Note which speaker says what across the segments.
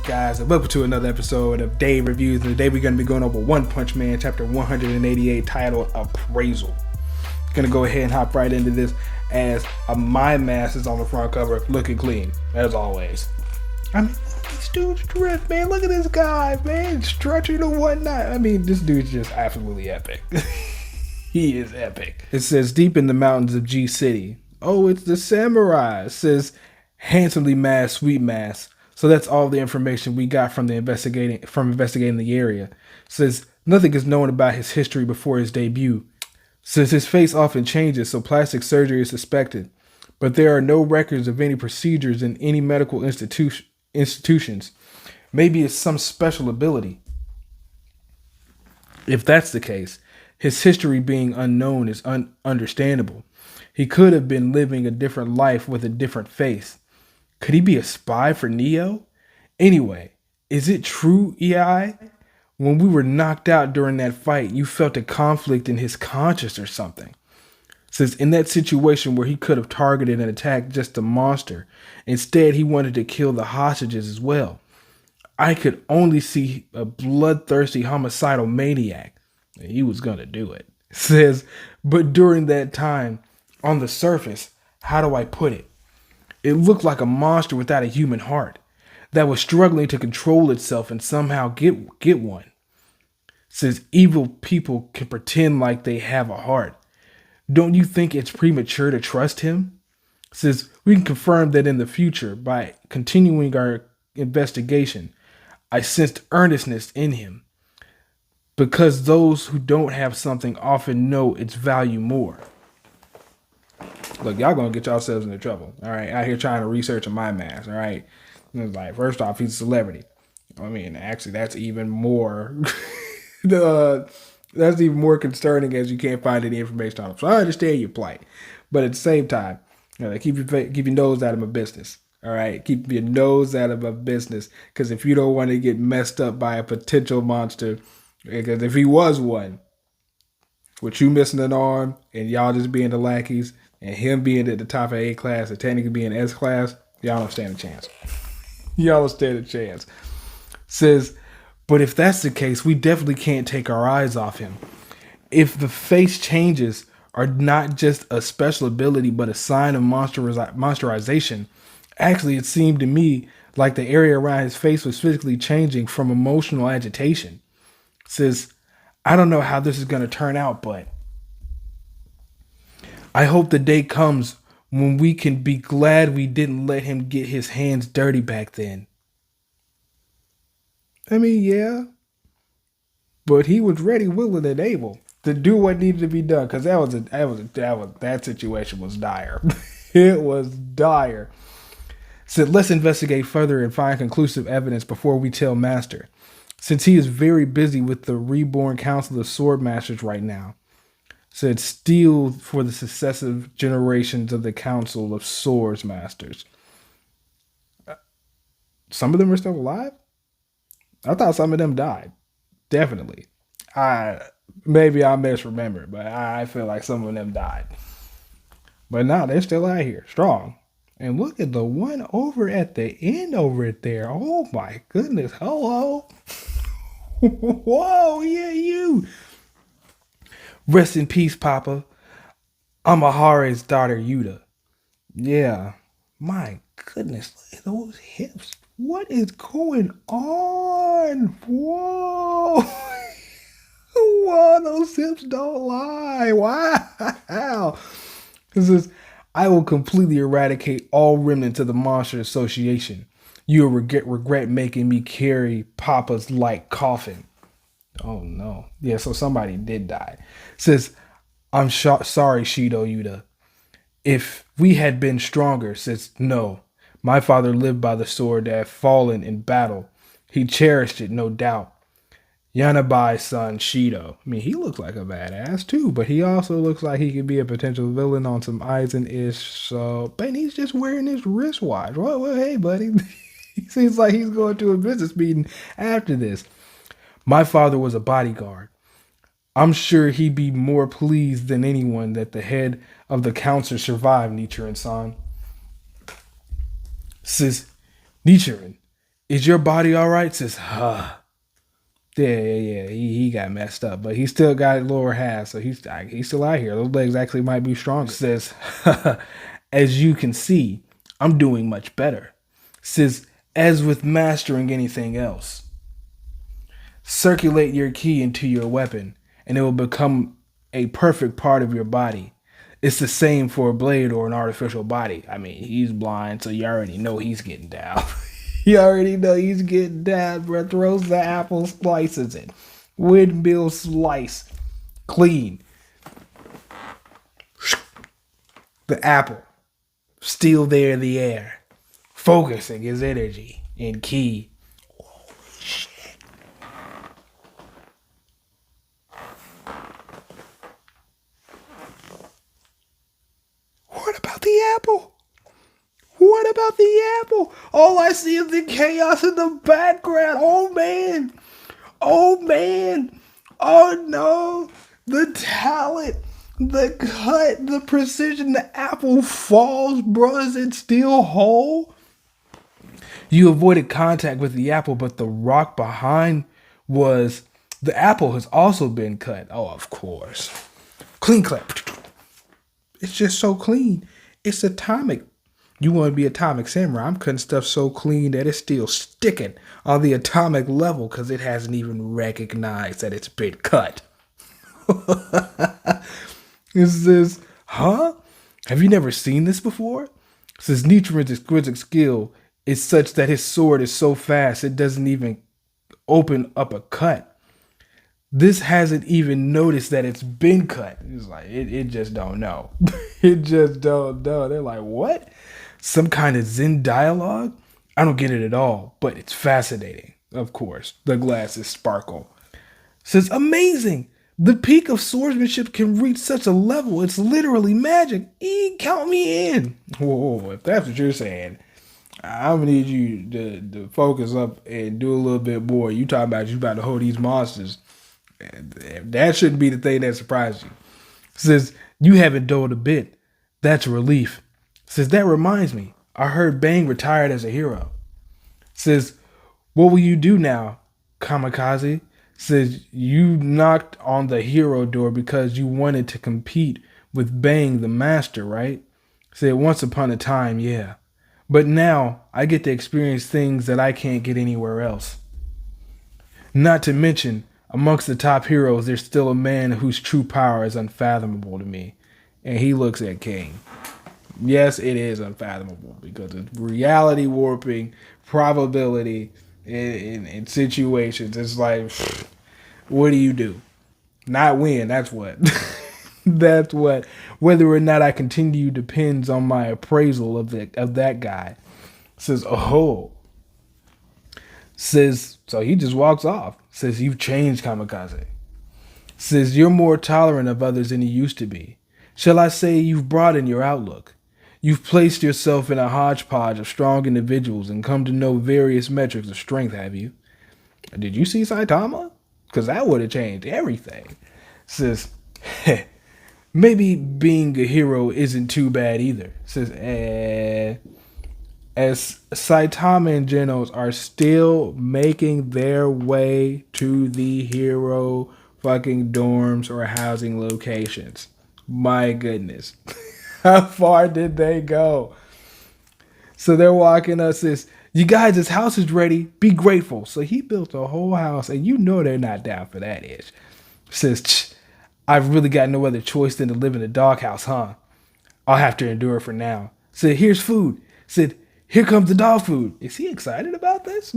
Speaker 1: guys, and welcome to another episode of Dave Reviews. And today we're going to be going over One Punch Man, chapter 188, titled Appraisal. Gonna go ahead and hop right into this as My Mask is on the front cover, looking clean, as always. I mean, this dude's dressed, man. Look at this guy, man, stretching and whatnot. I mean, this dude's just absolutely epic. He is epic. It says, deep in the mountains of G City. Oh, it's the samurai. It says, handsomely masked sweet mask. So that's all the information we got from investigating the area. It says nothing is known about his history before his debut. Since his face often changes, so plastic surgery is suspected. But there are no records of any procedures in any medical institutions. Maybe it's some special ability. If that's the case, his history being unknown is understandable. He could have been living a different life with a different face. Could he be a spy for Neo? Anyway, is it true, EI? When we were knocked out during that fight, you felt a conflict in his conscience or something. Since in that situation where he could have targeted and attacked just the monster, instead he wanted to kill the hostages as well. I could only see a bloodthirsty homicidal maniac. He was gonna do it. Says, but during that time, on the surface, how do I put it? It looked like a monster without a human heart that was struggling to control itself and somehow get one. Since evil people can pretend like they have a heart, don't you think it's premature to trust him? Since we can confirm that in the future by continuing our investigation, I sensed earnestness in him. Because those who don't have something often know its value more. Look, y'all gonna get yourselves into trouble, all right? Out here trying to research a My Mask, all right? And it's like, first off, he's a celebrity. I mean, actually, that's even more, that's even more concerning as you can't find any information on him. So I understand your plight, but at the same time, keep your nose out of my business, all right? Keep your nose out of my business, because if you don't want to get messed up by a potential monster, because if he was one, with you missing an arm and y'all just being the lackeys, and him being at the top of A class and technically being S class, y'all don't stand a chance. Y'all don't stand a chance. Says, but if that's the case, we definitely can't take our eyes off him. If the face changes are not just a special ability, but a sign of monsterization, actually it seemed to me like the area around his face was physically changing from emotional agitation. Says, I don't know how this is going to turn out, but I hope the day comes when we can be glad we didn't let him get his hands dirty back then. I mean, yeah, but he was ready, willing, and able to do what needed to be done, because that situation was dire. It was dire. Said, let's investigate further and find conclusive evidence before we tell Master, since he is very busy with the reborn Council of Sword Masters right now. Said, steal for the successive generations of the Council of Swords Masters. Some of them are still alive? I thought some of them died. Definitely. Maybe I misremembered, but I feel like some of them died. But now they're still out here, strong. And look at the one over at the end over there. Oh my goodness. Hello. Whoa, yeah, you. Rest in peace, Papa. Amahare's daughter, Yuta. Yeah. My goodness, look at those hips. What is going on? Whoa. Whoa, those hips don't lie. Wow. This is, I will completely eradicate all remnants of the Monster Association. You'll regret making me carry Papa's light coffin. Oh no. Yeah, so somebody did die. Says, I'm sorry, Shido Yuta. If we had been stronger, says, no. My father lived by the sword that had fallen in battle. He cherished it, no doubt. Yanabai's son, Shido. I mean, he looks like a badass too, but he also looks like he could be a potential villain on some Aizen-ish. So, but he's just wearing his wristwatch. Well, hey, buddy. He seems like he's going to a business meeting after this. My father was a bodyguard. I'm sure he'd be more pleased than anyone that the head of the council survived, Nichiren-san. Says, Nichiren, Is your body all right? Says, huh. Yeah. He got messed up, but he still got lower half, so he's still out here. Those legs actually might be stronger. Says, as you can see, I'm doing much better. Says, as with mastering anything else, circulate your ki into your weapon, and it will become a perfect part of your body. It's the same for a blade or an artificial body. I mean, he's blind, so you already know he's getting down. You already know he's getting down, bro. Throws the apple, slices it. Windmill slice. Clean. The apple. Still there in the air. Focusing his energy and ki. Holy shit. What about the apple? What about the apple? All I see is the chaos in the background. Oh man. Oh man. Oh no. The talent, the cut, the precision. The apple falls, bro. Is it still whole? You avoided contact with the apple, but the rock behind was. The apple has also been cut. Oh, of course. Clean cut. It's just so clean. It's atomic. You want to be atomic samurai? I'm cutting stuff so clean that it's still sticking on the atomic level because it hasn't even recognized that it's been cut. It says, huh? Have you never seen this before? It says Nichiren's exquisite skill is such that his sword is so fast it doesn't even open up a cut. This hasn't even noticed that it's been cut. It's like, it just don't know. It just don't know. They're like, what? Some kind of Zen dialogue? I don't get it at all, but it's fascinating. Of course, the glasses sparkle. Says, amazing. The peak of swordsmanship can reach such a level. It's literally magic. Count me in. Whoa, if that's what you're saying, I'm gonna need you to focus up and do a little bit more. You talking about you about to hold these monsters. That shouldn't be the thing that surprised you. Says, you haven't dulled a bit. That's a relief. Says, that reminds me. I heard Bang retired as a hero. Says, what will you do now, Kamikaze? Says, you knocked on the hero door because you wanted to compete with Bang the master, right? Said, once upon a time, yeah. But now I get to experience things that I can't get anywhere else. Not to mention, amongst the top heroes, there's still a man whose true power is unfathomable to me. And he looks at King. Yes, it is unfathomable because it's reality warping, probability in situations. It's like, what do you do? Not win. That's what. That's what. Whether or not I continue depends on my appraisal of that guy. Says, oh. Says, so he just walks off. Says, you've changed, Kamikaze. Says, you're more tolerant of others than you used to be. Shall I say you've broadened your outlook? You've placed yourself in a hodgepodge of strong individuals and come to know various metrics of strength, have you? Did you see Saitama? Because that would have changed everything. Says, maybe being a hero isn't too bad either. Says, as Saitama and Genos are still making their way to the hero fucking dorms or housing locations. My goodness. How far did they go? So they're walking us this, you guys, this house is ready. Be grateful. So he built a whole house and you know they're not down for that ish. Says, I've really got no other choice than to live in a doghouse, huh? I'll have to endure it for now. Said, here's food. Said, here comes the dog food. Is he excited about this?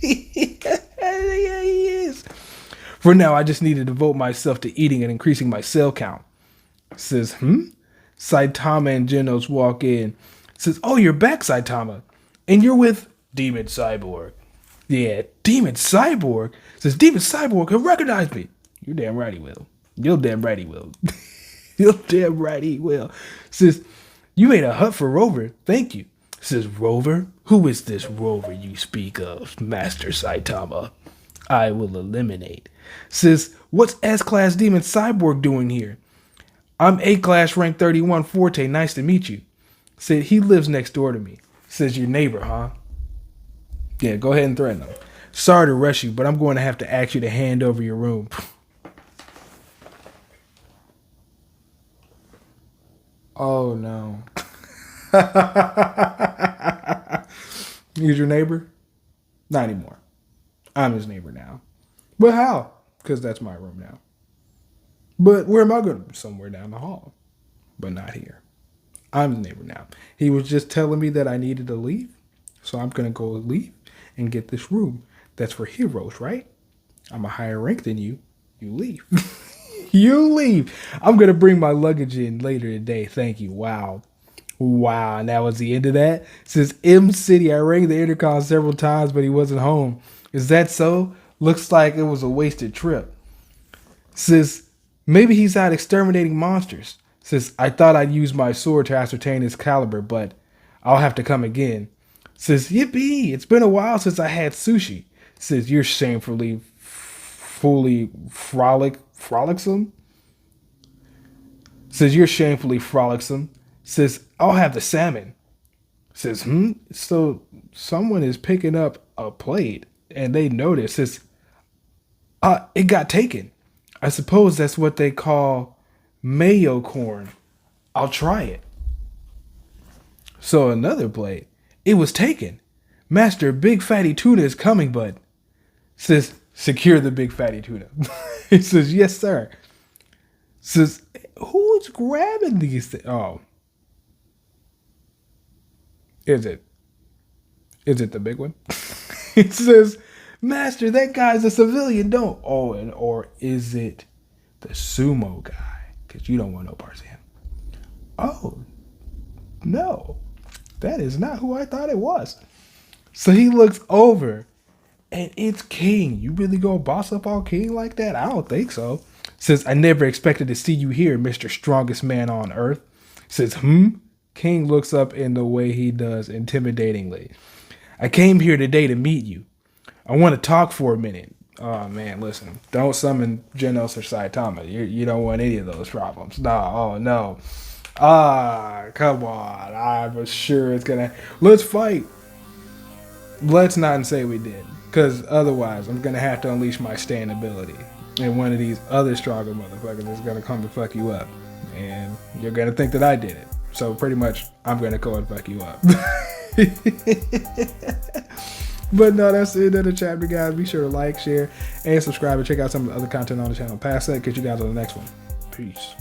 Speaker 1: Yeah, he is. For now, I just need to devote myself to eating and increasing my cell count. Says, Saitama and Genos walk in. Says, oh, you're back, Saitama. And you're with Demon Cyborg. Yeah, Demon Cyborg. Says, Demon Cyborg, he'll recognize me. You're damn right he will. You're damn right he will. You're damn right he will. Says, you made a hut for Rover. Thank you. Says, Rover? Who is this Rover you speak of, Master Saitama? I will eliminate. Says, what's S-Class Demon Cyborg doing here? I'm A-Class rank 31 Forte. Nice to meet you. Said, he lives next door to me. Says, your neighbor, huh? Yeah, go ahead and threaten them. Sorry to rush you, but I'm going to have to ask you to hand over your room. Oh no. He's your neighbor? Not anymore. I'm his neighbor now. But how? Because that's my room now. But where am I going to? Somewhere down the hall. But not here. I'm his neighbor now. He was just telling me that I needed to leave. So I'm going to go leave and get this room. That's for heroes, right? I'm a higher rank than you. You leave. You leave. I'm going to bring my luggage in later today. Thank you. Wow. Wow. And that was the end of that. It says M City. I rang the intercom several times, but he wasn't home. Is that so? Looks like it was a wasted trip. Says maybe he's out exterminating monsters. Says I thought I'd use my sword to ascertain his caliber, but I'll have to come again. Says yippee! It's been a while since I had sushi. Says you're shamefully, fully frolicsome. Says you're shamefully frolicsome. Says I'll have the salmon. Says so someone is picking up a plate and they notice. Says it got taken. I suppose that's what they call mayo corn. I'll try it. So another plate. It was taken. Master, big fatty tuna is coming, but says secure the big fatty tuna. He says, yes, sir. Says, who's grabbing these things? Oh. Is it the big one? It says, Master, that guy's a civilian, don't. Oh, or is it the sumo guy? Because you don't want no parts of him. Oh, no. That is not who I thought it was. So he looks over, and it's King. You really gonna boss up on King like that? I don't think so. Says, I never expected to see you here, Mr. Strongest Man on Earth. Says, King looks up in the way he does, intimidatingly. I came here today to meet you. I want to talk for a minute. Oh, man, listen. Don't summon Genos or Saitama. You don't want any of those problems. No, oh, no. Come on. I'm sure it's gonna... Let's fight. Let's not say we did. Because otherwise, I'm gonna have to unleash my stand ability. And one of these other stronger motherfuckers is gonna come to fuck you up. And you're gonna think that I did it. So pretty much, I'm gonna go and fuck you up. But no, that's the end of the chapter, guys. Be sure to like, share, and subscribe, and check out some of the other content on the channel past that. Catch you guys on the next one. Peace.